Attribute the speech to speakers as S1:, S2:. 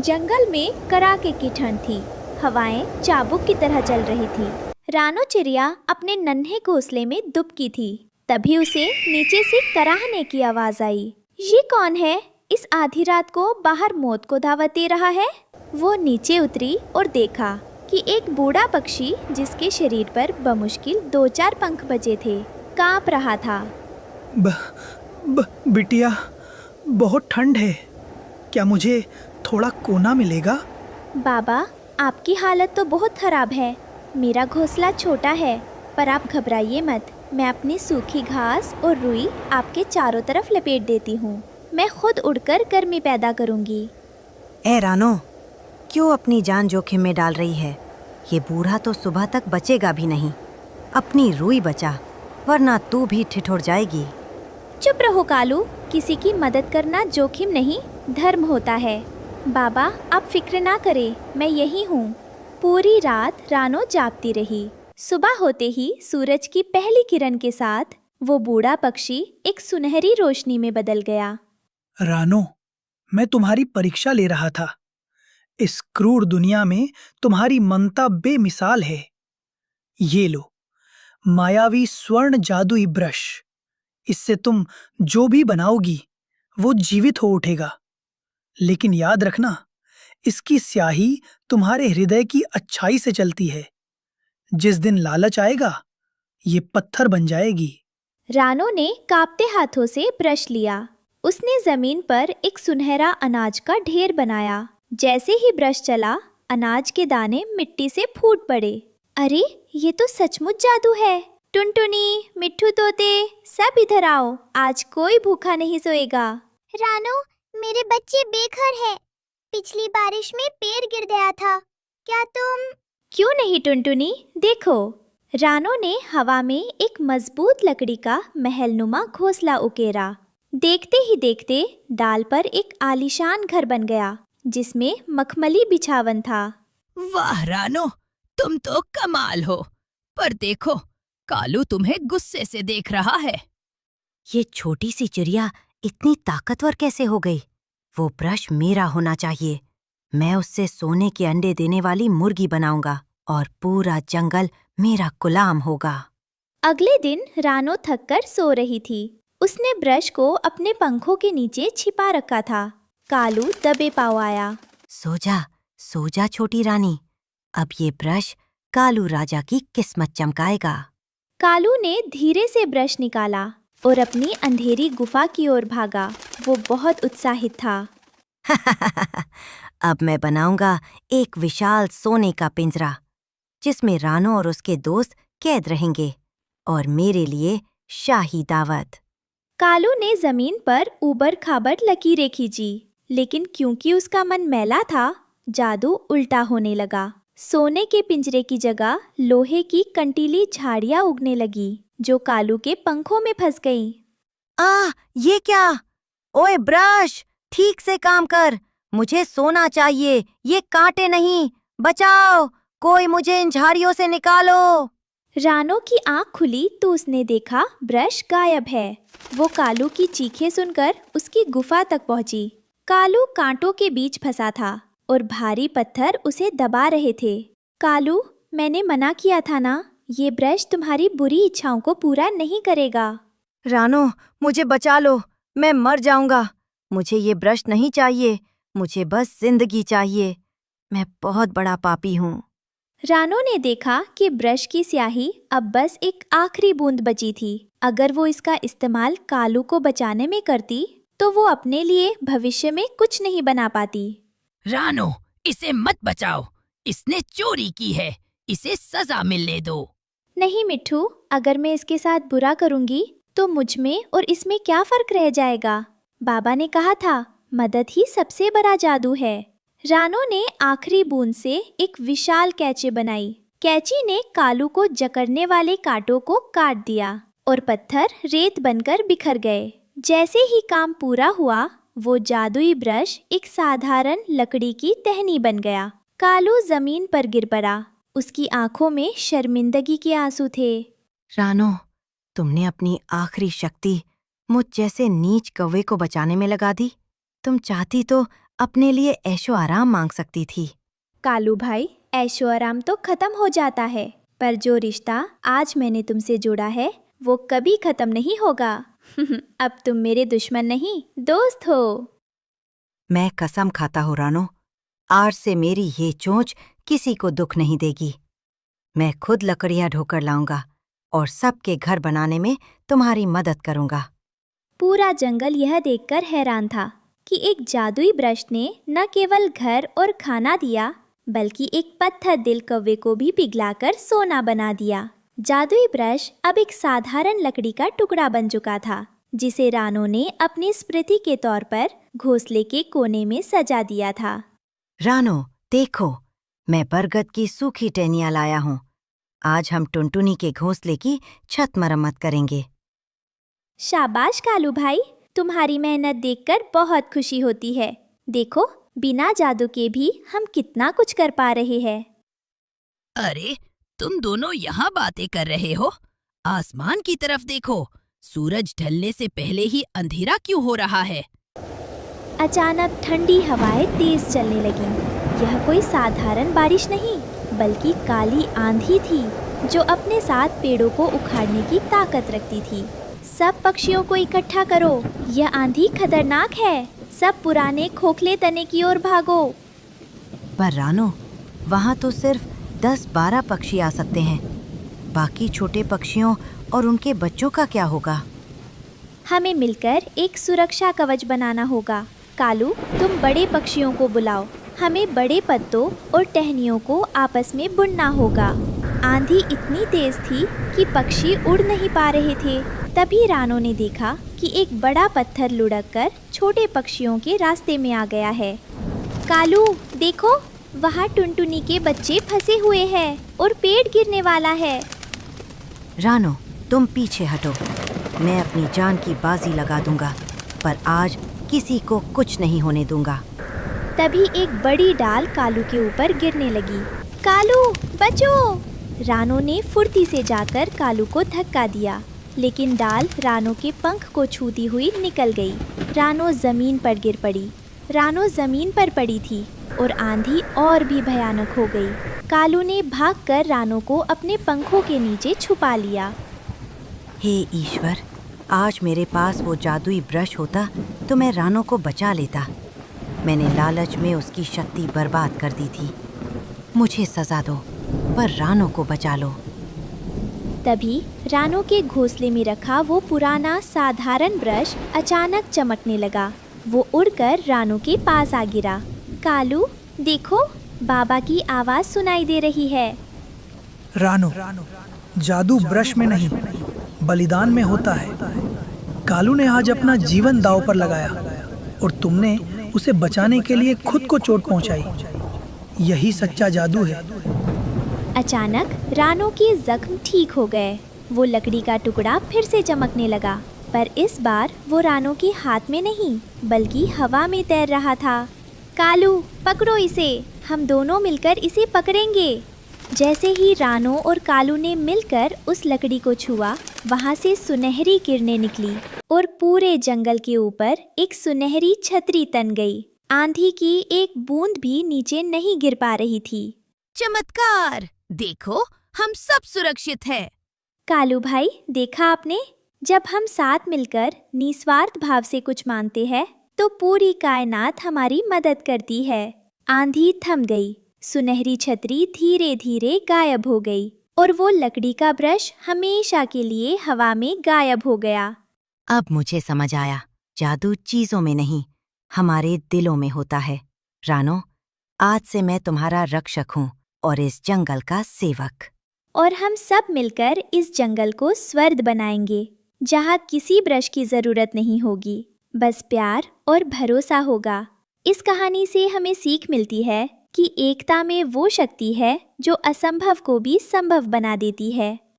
S1: जंगल में कड़ाके की ठंड थी। हवाएं चाबुक की तरह चल रही थी। रानो चिड़िया अपने नन्हे घोंसले में दुबकी थी। तभी उसे नीचे से कराहने की आवाज आई। ये कौन है? इस आधी रात को बाहर मौत को दावत दे रहा है। वो नीचे उतरी और देखा कि एक बूढ़ा पक्षी, जिसके शरीर पर बमुश्किल 2-4 पंख बचे थे, कांप रहा था।
S2: बिटिया, बहुत ठंड है। क्या मुझे थोड़ा कोना मिलेगा?
S1: बाबा, आपकी हालत तो बहुत खराब है। मेरा घोंसला छोटा है, पर आप घबराइए मत। मैं अपनी सूखी घास और रुई आपके चारों तरफ लपेट देती हूँ। मैं खुद उड़कर गर्मी पैदा करूँगी।
S3: ए रानो, क्यों अपनी जान जोखिम में डाल रही है? ये बूढ़ा तो सुबह तक बचेगा भी नहीं। अपनी रुई बचा, वरना तू भी ठिठुर जाएगी।
S1: चुप रहो कालू। किसी की मदद करना जोखिम नहीं, धर्म होता है। बाबा, आप फिक्र ना करें, मैं यही हूँ। पूरी रात रानो जागती रही। सुबह होते ही सूरज की पहली किरण के साथ वो बूढ़ा पक्षी एक सुनहरी रोशनी में बदल गया।
S2: रानो, मैं तुम्हारी परीक्षा ले रहा था। इस क्रूर दुनिया में तुम्हारी ममता बेमिसाल है। ये लो, मायावी स्वर्ण जादुई ब्रश। इससे तुम जो भी बनाओगी वो जीवित हो उठेगा। लेकिन याद रखना, इसकी स्याही तुम्हारे हृदय की अच्छाई से चलती है। जिस दिन लालच आएगा, ये पत्थर बन जाएगी।
S1: रानो ने कांपते हाथों से ब्रश लिया। उसने जमीन पर एक सुनहरा अनाज का ढेर बनाया। जैसे ही ब्रश चला, अनाज के दाने मिट्टी से फूट पड़े। अरे, ये तो सचमुच जादू है। टुनटुनी, मिट्ठू तोते, सब इधर आओ। आज कोई भूखा नहीं सोएगा।
S4: रानो, मेरे बच्चे बेघर हैं। पिछली बारिश में पेड़ गिर गया था। क्या तुम?
S1: क्यों नहीं टुनटुनी, देखो। रानो ने हवा में एक मजबूत लकड़ी का महलनुमा घोंसला उकेरा। देखते ही देखते डाल पर एक आलीशान घर बन गया, जिसमें मखमली बिछावन था।
S5: वाह रानो, तुम तो कमाल हो। पर देखो, कालू तुम्हें गुस्से से देख रहा है।
S3: ये छोटी सी चिड़िया इतनी ताकतवर कैसे हो गई? वो ब्रश मेरा होना चाहिए। मैं उससे सोने के अंडे देने वाली मुर्गी बनाऊंगा और पूरा जंगल मेरा गुलाम होगा।
S1: अगले दिन रानो थककर सो रही थी। उसने ब्रश को अपने पंखों के नीचे छिपा रखा था। कालू दबे पाँव आया।
S3: सो जा छोटी रानी। अब ये ब्रश कालू राजा की किस्मत चमकाएगा।
S1: कालू ने धीरे से ब्रश निकाला और अपनी अंधेरी गुफा की ओर भागा। वो बहुत उत्साहित था।
S3: अब मैं बनाऊंगा एक विशाल सोने का पिंजरा, जिसमें रानो और उसके दोस्त कैद रहेंगे, और मेरे लिए शाही दावत।
S1: कालू ने जमीन पर ऊबड़ खाबड़ लकीरें खींची, लेकिन क्योंकि उसका मन मैला था, जादू उल्टा होने लगा। सोने के पिंजरे की जगह लोहे की कंटीली झाड़ियां उगने लगी, जो कालू के पंखों में फंस गईं।
S3: ये क्या? ओए ब्रश, ठीक से काम कर। मुझे सोना चाहिए, ये कांटे नहीं। बचाओ, कोई मुझे इन झाड़ियों से निकालो।
S1: रानो की आंख खुली तो उसने देखा ब्रश गायब है। वो कालू की चीखें सुनकर उसकी गुफा तक पहुंची। कालू कांटों के बीच फंसा था और भारी पत्थर उसे दबा रहे थे। कालू, मैंने मना किया था ना, ये ब्रश तुम्हारी बुरी इच्छाओं को पूरा नहीं करेगा।
S3: रानो, मुझे बचा लो, मैं मर जाऊंगा। मुझे ये ब्रश नहीं चाहिए, मुझे बस जिंदगी चाहिए। मैं बहुत बड़ा पापी हूँ।
S1: रानो ने देखा कि ब्रश की स्याही अब बस एक आखिरी बूंद बची थी। अगर वो इसका इस्तेमाल कालू को बचाने में करती, तो वो अपने लिए भविष्य में कुछ नहीं बना पाती।
S5: रानो, इसे मत बचाओ। इसने चोरी की है, इसे सजा मिलने दो।
S1: नहीं मिट्ठू, अगर मैं इसके साथ बुरा करूंगी तो मुझ में और इसमें क्या फर्क रह जाएगा? बाबा ने कहा था, मदद ही सबसे बड़ा जादू है। रानो ने आखिरी बूंद से एक विशाल कैची बनाई। कैची ने कालू को जकड़ने वाले कांटों को काट दिया और पत्थर रेत बनकर बिखर गए। जैसे ही काम पूरा हुआ, वो जादुई ब्रश एक साधारण लकड़ी की टहनी बन गया। कालू जमीन पर गिर पड़ा। उसकी आंखों में शर्मिंदगी के आंसू थे।
S3: रानो, तुमने अपनी आखिरी शक्ति मुझ जैसे नीच कौवे को बचाने में लगा दी। तुम चाहती तो अपने लिए ऐशो आराम मांग सकती थी।
S1: कालू भाई, ऐशो आराम तो खत्म हो जाता है, पर जो रिश्ता आज मैंने तुमसे जोड़ा है वो कभी खत्म नहीं होगा। अब तुम मेरे दुश्मन नहीं, दोस्त हो।
S3: मैं कसम खाता हूँ रानो, आज से मेरी ये चोंच किसी को दुख नहीं देगी। मैं खुद लकड़ियां ढोकर लाऊंगा और सबके घर बनाने में तुम्हारी मदद करूंगा।
S1: पूरा जंगल यह देखकर हैरान था कि एक जादुई ब्रश ने न केवल घर और खाना दिया, बल्कि एक पत्थर दिल कौवे को भी पिघलाकर सोना बना दिया। जादुई ब्रश अब एक साधारण लकड़ी का टुकड़ा बन चुका था, जिसे रानो ने अपनी स्मृति के तौर पर घोंसले के कोने में सजा दिया था।
S3: रानो, देखो, मैं बरगद की सूखी टहनियां लाया हूँ। आज हम टुनटुनी के घोंसले की छत मरम्मत करेंगे।
S1: शाबाश कालू भाई, तुम्हारी मेहनत देखकर बहुत खुशी होती है। देखो, बिना जादू के भी हम कितना कुछ कर पा रहे हैं।
S5: अरे, तुम दोनों यहाँ बातें कर रहे हो? आसमान की तरफ देखो, सूरज ढलने से पहले ही अंधेरा क्यों हो रहा है?
S1: अचानक ठंडी हवाएं तेज चलने लगीं। यह कोई साधारण बारिश नहीं, बल्कि काली आंधी थी, जो अपने साथ पेड़ों को उखाड़ने की ताकत रखती थी। सब पक्षियों को इकट्ठा करो, यह आंधी खतरनाक है। सब पुराने खोखले तने की ओर भागो।
S3: पर रानो, वहाँ तो सिर्फ 10-12 पक्षी आ सकते हैं। बाकी छोटे पक्षियों और उनके बच्चों का क्या होगा?
S1: हमें मिलकर एक सुरक्षा कवच बनाना होगा। कालू, तुम बड़े पक्षियों को बुलाओ। हमें बड़े पत्तों और टहनियों को आपस में बुनना होगा। आंधी इतनी तेज थी कि पक्षी उड़ नहीं पा रहे थे। तभी रानो ने देखा कि एक बड़ा पत्थर लुढ़ककर छोटे पक्षियों के रास्ते में आ गया है। कालू, देखो, वहाँ टुनटुनी के बच्चे फंसे हुए हैं और पेड़ गिरने वाला है।
S3: रानो, तुम पीछे हटो। मैं अपनी जान की बाजी लगा दूंगा, पर आज किसी को कुछ नहीं होने दूंगा।
S1: तभी एक बड़ी डाल कालू के ऊपर गिरने लगी। कालू, बचो! रानो ने फुर्ती से जाकर कालू को धक्का दिया, लेकिन डाल रानो के पंख को छूती हुई निकल गई। रानो जमीन पर गिर पड़ी। रानो जमीन पर पड़ी थी और आंधी और भी भयानक हो गई। कालू ने भागकर रानो को अपने पंखों के नीचे छुपा लिया।
S3: हे ईश्वर, आज मेरे पास वो जादुई ब्रश होता तो मैं रानो को बचा लेता। मैंने लालच में उसकी शक्ति बर्बाद कर दी थी। मुझे सजा दो, पर रानो को बचा लो।
S1: तभी रानो के घोंसले में रखा वो पुराना साधारण ब्रश अचानक चमकने लगा। वो उड़कर रानो के पास आ गिरा। कालू, देखो, बाबा की आवाज सुनाई दे रही है।
S2: रानो, जादू ब्रश में नहीं, बलिदान में होता है। कालू ने आज अपना जीवन दांव पर लगाया और तुमने उसे बचाने के लिए खुद को चोट पहुंचाई। यही सच्चा जादू है।
S1: अचानक रानो के जख्म ठीक हो गए। वो लकड़ी का टुकड़ा फिर से चमकने लगा, पर इस बार वो रानो के हाथ में नहीं, बल्कि हवा में तैर रहा था। कालू, पकड़ो इसे, हम दोनों मिलकर इसे पकड़ेंगे। जैसे ही रानो और कालू ने मिलकर उस लकड़ी को छुआ, वहाँ से सुनहरी किरणें निकली और पूरे जंगल के ऊपर एक सुनहरी छतरी तन गई। आंधी की एक बूंद भी नीचे नहीं गिर पा रही थी।
S5: चमत्कार! देखो, हम सब सुरक्षित हैं।
S1: कालू भाई, देखा आपने? जब हम साथ मिलकर निस्वार्थ भाव से कुछ मानते हैं, तो पूरी कायनात हमारी मदद करती है। आंधी थम गई, सुनहरी छतरी धीरे धीरे गायब हो गई और वो लकड़ी का ब्रश हमेशा के लिए हवा में गायब हो गया।
S3: अब मुझे समझ आया, जादू चीजों में नहीं, हमारे दिलों में होता है। रानो, आज से मैं तुम्हारा रक्षक हूँ और इस जंगल का सेवक।
S1: और हम सब मिलकर इस जंगल को स्वर्ग बनाएंगे, जहाँ किसी ब्रश की जरूरत नहीं होगी, बस प्यार और भरोसा होगा। इस कहानी से हमें सीख मिलती है कि एकता में वो शक्ति है जो असंभव को भी संभव बना देती है।